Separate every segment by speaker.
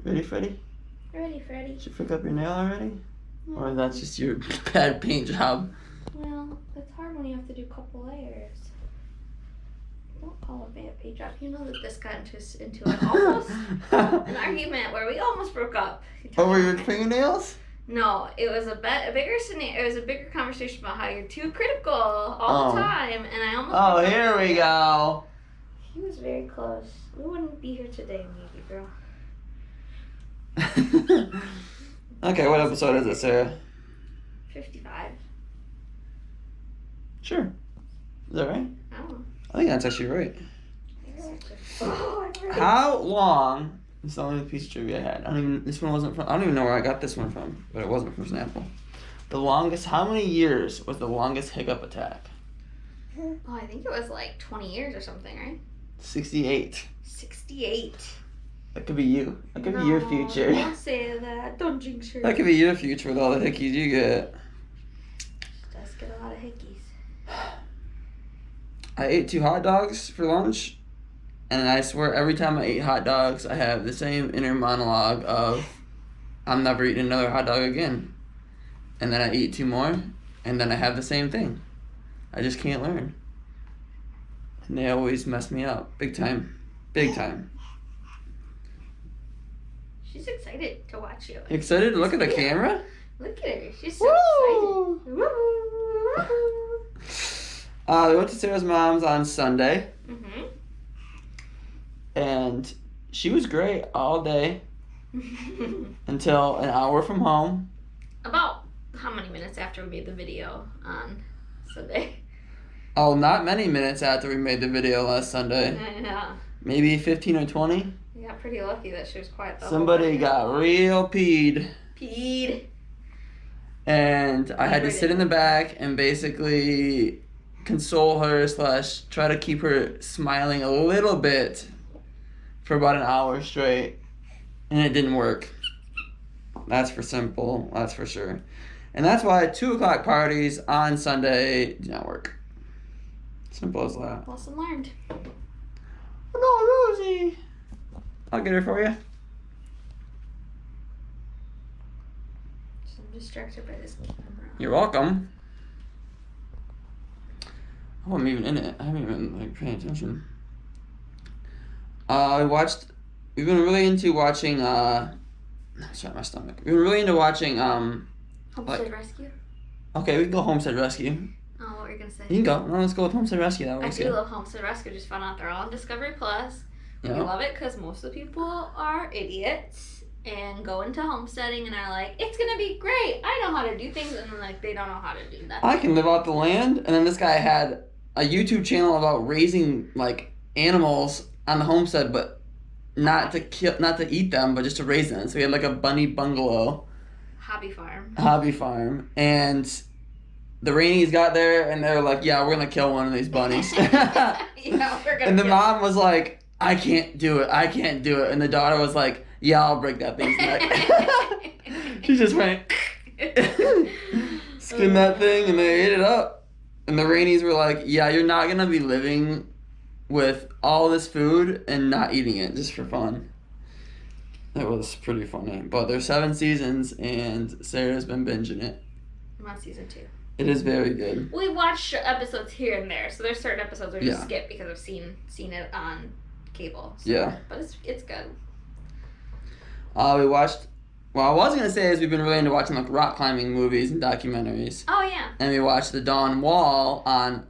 Speaker 1: Ready, Freddy?
Speaker 2: Ready, Freddy.
Speaker 1: Did you pick up your nail already? Or that's just your bad paint job?
Speaker 2: Well, it's hard when you have to do a couple layers. Don't call it bad paint job. You know that this got into an argument where we almost broke up.
Speaker 1: Over your fingernails?
Speaker 2: No, it was a bigger scenario. It was a bigger conversation about how you're too critical all the time, and I almost.
Speaker 1: Oh, here we go.
Speaker 2: He was very close. We wouldn't be here today, maybe, girl.
Speaker 1: Okay, what episode is it, Sarah?
Speaker 2: 55.
Speaker 1: Sure. Is that right?
Speaker 2: I don't know.
Speaker 1: I think that's actually right.
Speaker 2: Oh,
Speaker 1: How long? It's the only piece of trivia I had. This one wasn't from. I don't even know where I got this one from, but it wasn't from Snapple. The longest. How many years was the longest hiccup attack?
Speaker 2: Oh, I think it was like 20 years or something, right?
Speaker 1: 68.
Speaker 2: 68.
Speaker 1: That could be you. That could be your future.
Speaker 2: Don't say that. Don't jinx her.
Speaker 1: That could be your future with all the hickeys you get.
Speaker 2: Does get a lot of hickeys.
Speaker 1: I ate 2 hot dogs for lunch, and I swear every time I eat hot dogs, I have the same inner monologue of, I'm never eating another hot dog again. And then I eat 2 more, and then I have the same thing. I just can't learn. And they always mess me up. Big time. Big time.
Speaker 2: She's excited to watch you.
Speaker 1: Excited to look at the camera?
Speaker 2: Look at her. She's so
Speaker 1: Woo!
Speaker 2: excited. Woo!
Speaker 1: We went to Sarah's mom's on Sunday.
Speaker 2: Mm-hmm.
Speaker 1: And she was great all day until an hour from home.
Speaker 2: About how many minutes after we made the video on Sunday?
Speaker 1: Oh, not many minutes after we made the video last Sunday.
Speaker 2: Yeah.
Speaker 1: Maybe 15 or 20.
Speaker 2: We got pretty lucky that she was quiet the
Speaker 1: Somebody
Speaker 2: whole time.
Speaker 1: got real peed. And I had to sit in the back and basically console her / try to keep her smiling a little bit for about an hour straight. And it didn't work. That's for simple. That's for sure. And that's why 2 o'clock parties on Sunday do not work. Simple as that.
Speaker 2: Lesson learned.
Speaker 1: Oh, no, Rosie. I'll get her for you.
Speaker 2: I'm distracted by this camera.
Speaker 1: You're welcome. Oh, I'm even in it. I haven't even paying attention. We've been really into watching, sorry, my stomach. We've been really into watching,
Speaker 2: Homestead Rescue?
Speaker 1: Okay, we can go Homestead Rescue.
Speaker 2: Oh, what were you going to say?
Speaker 1: You can go. No, let's go with Homestead Rescue. That
Speaker 2: I
Speaker 1: works
Speaker 2: do
Speaker 1: good.
Speaker 2: love Homestead Rescue. Just found out they're all on Discovery Plus.
Speaker 1: Yeah.
Speaker 2: We love it because most of the people are idiots and go into homesteading and are like, it's going to be great. I know how to do things. And then, like, they don't know how to do that.
Speaker 1: I can live off the land. And then this guy had a YouTube channel about raising, like, animals on the homestead, but not to eat them, but just to raise them. So he had, like, a bunny bungalow.
Speaker 2: Hobby farm.
Speaker 1: And the Rainies got there and they were like, yeah, we're going to kill one of these bunnies.
Speaker 2: Yeah, we're gonna
Speaker 1: And the
Speaker 2: kill
Speaker 1: mom was like, I can't do it. And the daughter was like, yeah, I'll break that thing's neck. She just went, skinned that thing, and they ate it up. And the Rainies were like, yeah, you're not going to be living with all this food and not eating it just for fun. It was pretty funny. But there's 7 seasons, and Sarah's been binging it.
Speaker 2: I'm on season 2.
Speaker 1: It is very good.
Speaker 2: We watch episodes here and there, so there's certain episodes we just skip because I've seen it on cable. So.
Speaker 1: Yeah.
Speaker 2: But it's good.
Speaker 1: We watched. What I was gonna say is we've been really into watching like rock climbing movies and documentaries.
Speaker 2: Oh yeah.
Speaker 1: And we watched The Dawn Wall on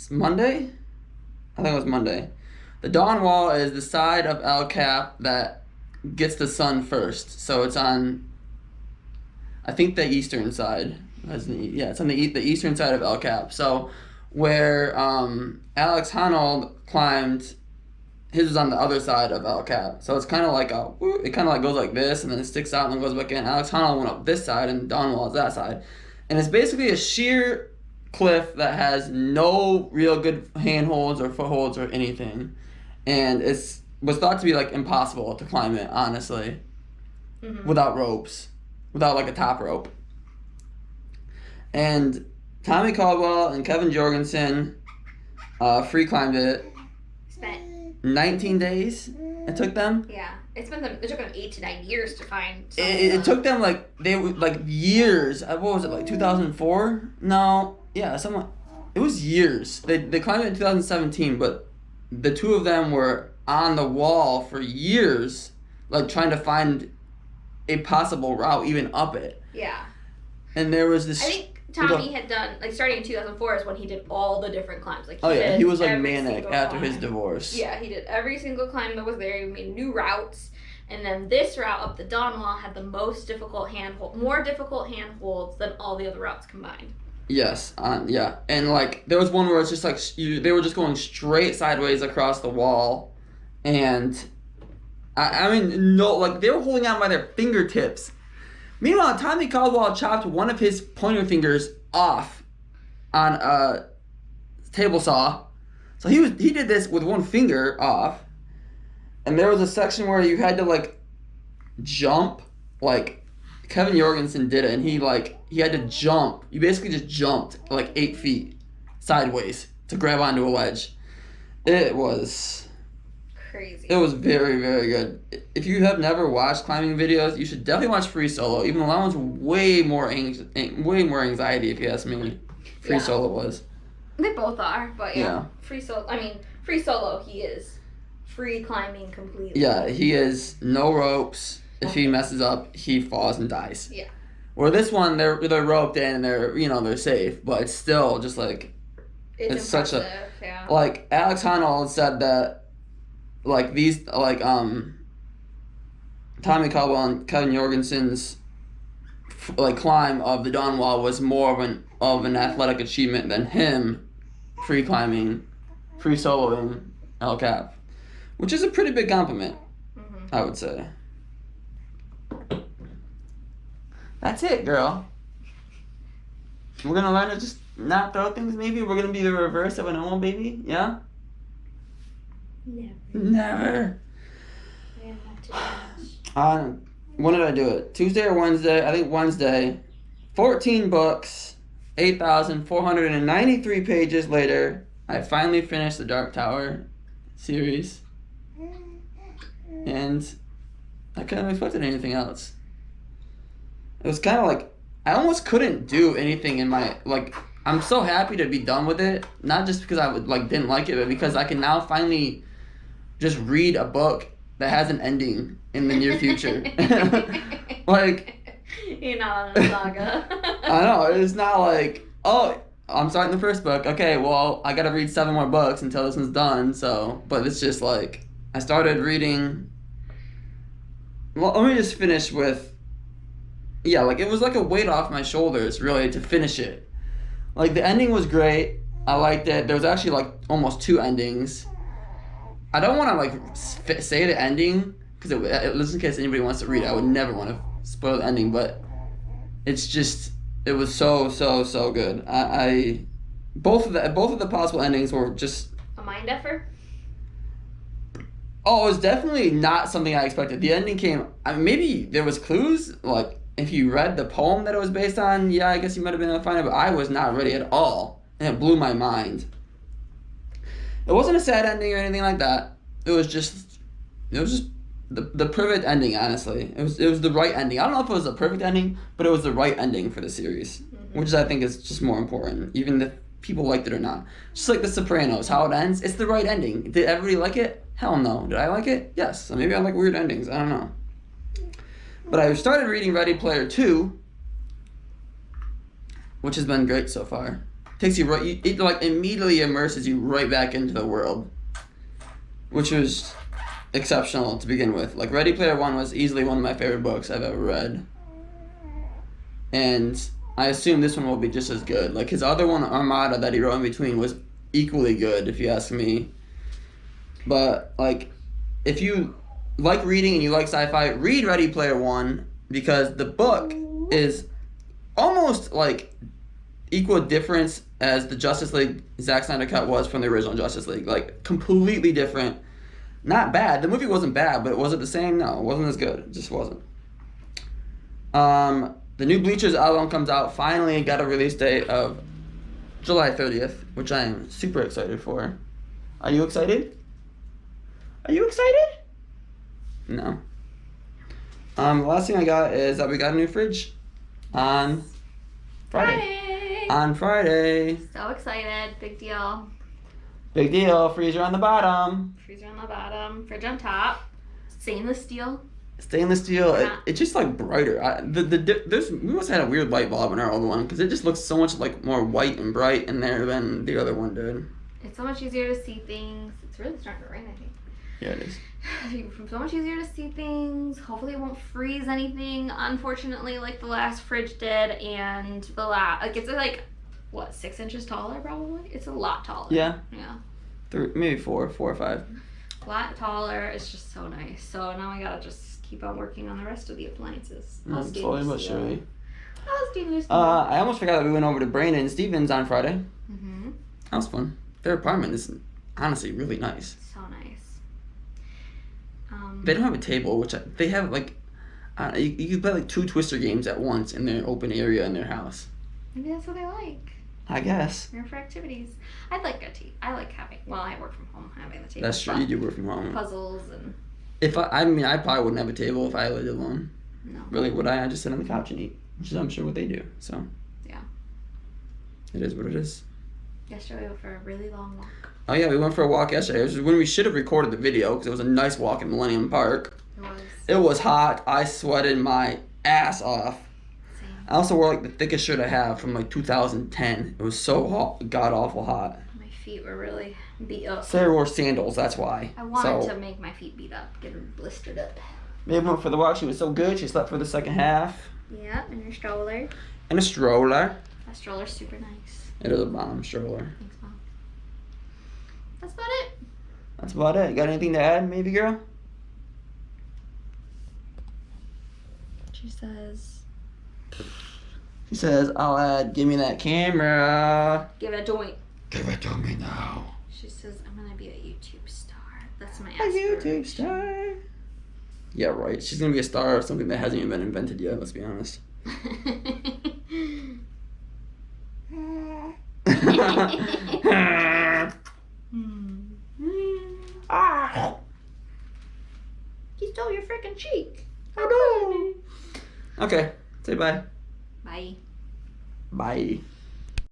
Speaker 1: Monday. I think it was Monday. The Dawn Wall is the side of El Cap that gets the sun first. So it's on, I think, the eastern side. It's on the eastern side of El Cap. So where Alex Honnold climbed, his was on the other side of El Cap. So it's kind of like it kind of like goes like this and then it sticks out and then goes back in. Alex Honnold went up this side and Dawn Wall is that side. And it's basically a sheer cliff that has no real good handholds or footholds or anything. And was thought to be like impossible to climb it, honestly, without ropes, without like a top rope. And Tommy Caldwell and Kevin Jorgensen free climbed it.
Speaker 2: Spent
Speaker 1: 19 days it took them.
Speaker 2: Yeah. It took them 8 to 9 years to find.
Speaker 1: It took them years. What was it, like 2004? No, yeah, it was years. They climbed it in 2017, but the two of them were on the wall for years, like trying to find a possible route even up it.
Speaker 2: Yeah.
Speaker 1: And there was this.
Speaker 2: I think Tommy had done, like, starting in 2004 is when he did all the different climbs. Like,
Speaker 1: he was like manic after his divorce.
Speaker 2: Yeah, he did every single climb that was there. He made new routes. And then this route up the Dawn Wall had the most difficult more difficult handholds than all the other routes combined.
Speaker 1: Yes, yeah. And, like, there was one where it's just, like, they were just going straight sideways across the wall. And, I mean, no, like, they were holding on by their fingertips. Meanwhile, Tommy Caldwell chopped one of his pointer fingers off on a table saw. So he did this with one finger off. And there was a section where you had to, like, jump. Like, Kevin Jorgensen did it, and he had to jump. You basically just jumped, like, 8 feet sideways to grab onto a ledge. It was
Speaker 2: crazy.
Speaker 1: It was very, very good. If you have never watched climbing videos, you should definitely watch Free Solo, even though that one's way more anxiety, if you ask me. Free Solo was.
Speaker 2: They both are, but yeah. Free Solo, he is free climbing completely.
Speaker 1: Yeah, he is no ropes. If he messes up, he falls and dies.
Speaker 2: Yeah.
Speaker 1: Where this one, they're roped in and they're safe, but it's still just like it's such a like Alex Honnold said that like these like Tommy Caldwell and Kevin Jorgensen's like climb of the Dawn Wall was more of an athletic achievement than him free soloing El Cap. Which is a pretty big compliment, I would say. That's it, girl. We're going to learn to just not throw things, maybe? We're going to be the reverse of a normal baby? Yeah? Never. When did I do it? Tuesday or Wednesday? I think Wednesday. 14 books, 8,493 pages later, I finally finished the Dark Tower series. And I couldn't have expected anything else. It was kind of like, I almost couldn't do anything in my, like, I'm so happy to be done with it. Not just because I didn't like it, but because I can now finally just read a book that has an ending in the near future. Like,
Speaker 2: you're not on a saga.
Speaker 1: I know, it's not like, oh, I'm starting the first book. Okay, well, I gotta read 7 more books until this one's done, so, but it's just like, I started reading. Well, let me just finish with. Yeah, like it was like a weight off my shoulders, really, to finish it. Like the ending was great. I liked it. There was actually like almost 2 endings. I don't want to like say the ending because just in case anybody wants to read it, I would never want to spoil the ending. But it's just it was so good. I both of the possible endings were just
Speaker 2: a mind effort.
Speaker 1: Oh, it was definitely not something I expected. The ending came. I mean, maybe there was clues. Like if you read the poem that it was based on, yeah, I guess you might have been able to find it. But I was not ready at all, and it blew my mind. It wasn't a sad ending or anything like that. It was just the perfect ending. Honestly, it was the right ending. I don't know if it was the perfect ending, but it was the right ending for the series, which I think is just more important, even if people liked it or not. Just like The Sopranos, how it ends, it's the right ending. Did everybody like it? Hell no. Did I like it? Yes. So maybe I like weird endings. I don't know. But I started reading Ready Player 2, which has been great so far. Takes you right, it like immediately immerses you right back into the world, which was exceptional to begin with. Like Ready Player 1 was easily one of my favorite books I've ever read. And I assume this one will be just as good. Like his other one, Armada, that he wrote in between was equally good, if you ask me. But, like, if you like reading and you like sci-fi, read Ready Player 1 because the book is almost, like, equal difference as the Justice League Zack Snyder cut was from the original Justice League. Like, completely different. Not bad. The movie wasn't bad, but was it the same? No, it wasn't as good. It just wasn't. The new Bleachers album comes out. Finally got a release date of July 30th, which I am super excited for. Are you excited? Are you excited? No. The last thing I got is that we got a new fridge on Friday. On Friday.
Speaker 2: So excited. Big deal.
Speaker 1: Big deal. Freezer on the bottom.
Speaker 2: Freezer on the bottom. Fridge on top. Stainless steel.
Speaker 1: Stainless steel. It's just like brighter. We must have had a weird light bulb in our old one because it just looks so much like more white and bright in there than the other one did.
Speaker 2: It's so much easier to see things. It's really starting to rain, I think.
Speaker 1: Yeah, it is.
Speaker 2: So much easier to see things. Hopefully it won't freeze anything, unfortunately, like the last fridge did. And the it's like, what, 6 inches taller probably? It's a lot taller.
Speaker 1: Yeah.
Speaker 2: Yeah.
Speaker 1: Maybe 4 or 5.
Speaker 2: A lot taller. It's just so nice. So now I gotta just keep on working on the rest of the appliances.
Speaker 1: Slowly but surely.
Speaker 2: I
Speaker 1: I almost forgot that we went over to Brandon and Steven's on Friday.
Speaker 2: Mm-hmm.
Speaker 1: That was fun. Their apartment is honestly really nice.
Speaker 2: So nice.
Speaker 1: They don't have a table, which they have like, you can play like 2 Twister games at once in their open area in their house.
Speaker 2: Maybe that's what they like.
Speaker 1: I guess.
Speaker 2: They're for activities. I'd like I like having. Well, I work from home, having the table.
Speaker 1: That's true. You do work from home.
Speaker 2: Puzzles and.
Speaker 1: If I probably wouldn't have a table if I lived alone.
Speaker 2: No.
Speaker 1: Really, would I? I just sit on the couch and eat, which is I'm sure what they do. So.
Speaker 2: Yeah.
Speaker 1: It is what it is.
Speaker 2: Yesterday we went for a really long walk.
Speaker 1: Oh yeah, we went for a walk yesterday. It was when we should have recorded the video because it was a nice walk in Millennium Park.
Speaker 2: It was.
Speaker 1: It was hot. I sweated my ass off.
Speaker 2: Same.
Speaker 1: I also wore like the thickest shirt I have from like 2010. It was so hot, god awful hot.
Speaker 2: My feet were really beat up.
Speaker 1: Sarah wore sandals. That's why.
Speaker 2: I wanted to make my feet beat up, get them blistered up.
Speaker 1: Babe went for the walk. She was so good. She slept for the second half.
Speaker 2: Yeah, in her stroller.
Speaker 1: In a stroller.
Speaker 2: That stroller's super nice.
Speaker 1: It is a bomb stroller.
Speaker 2: Thanks, Mom. That's about it.
Speaker 1: That's about it. Got anything to add, maybe, girl?
Speaker 2: She
Speaker 1: says, I'll add, give me that camera.
Speaker 2: Give it to me.
Speaker 1: Give it to me now.
Speaker 2: She says, I'm going to be a YouTube star. That's my
Speaker 1: A
Speaker 2: aspiration.
Speaker 1: YouTube star. Yeah, right. She's going to be a star of something that hasn't even been invented yet, let's be honest.
Speaker 2: Ah. He stole your freaking cheek.
Speaker 1: I know. Okay, say bye.
Speaker 2: Bye.
Speaker 1: Bye.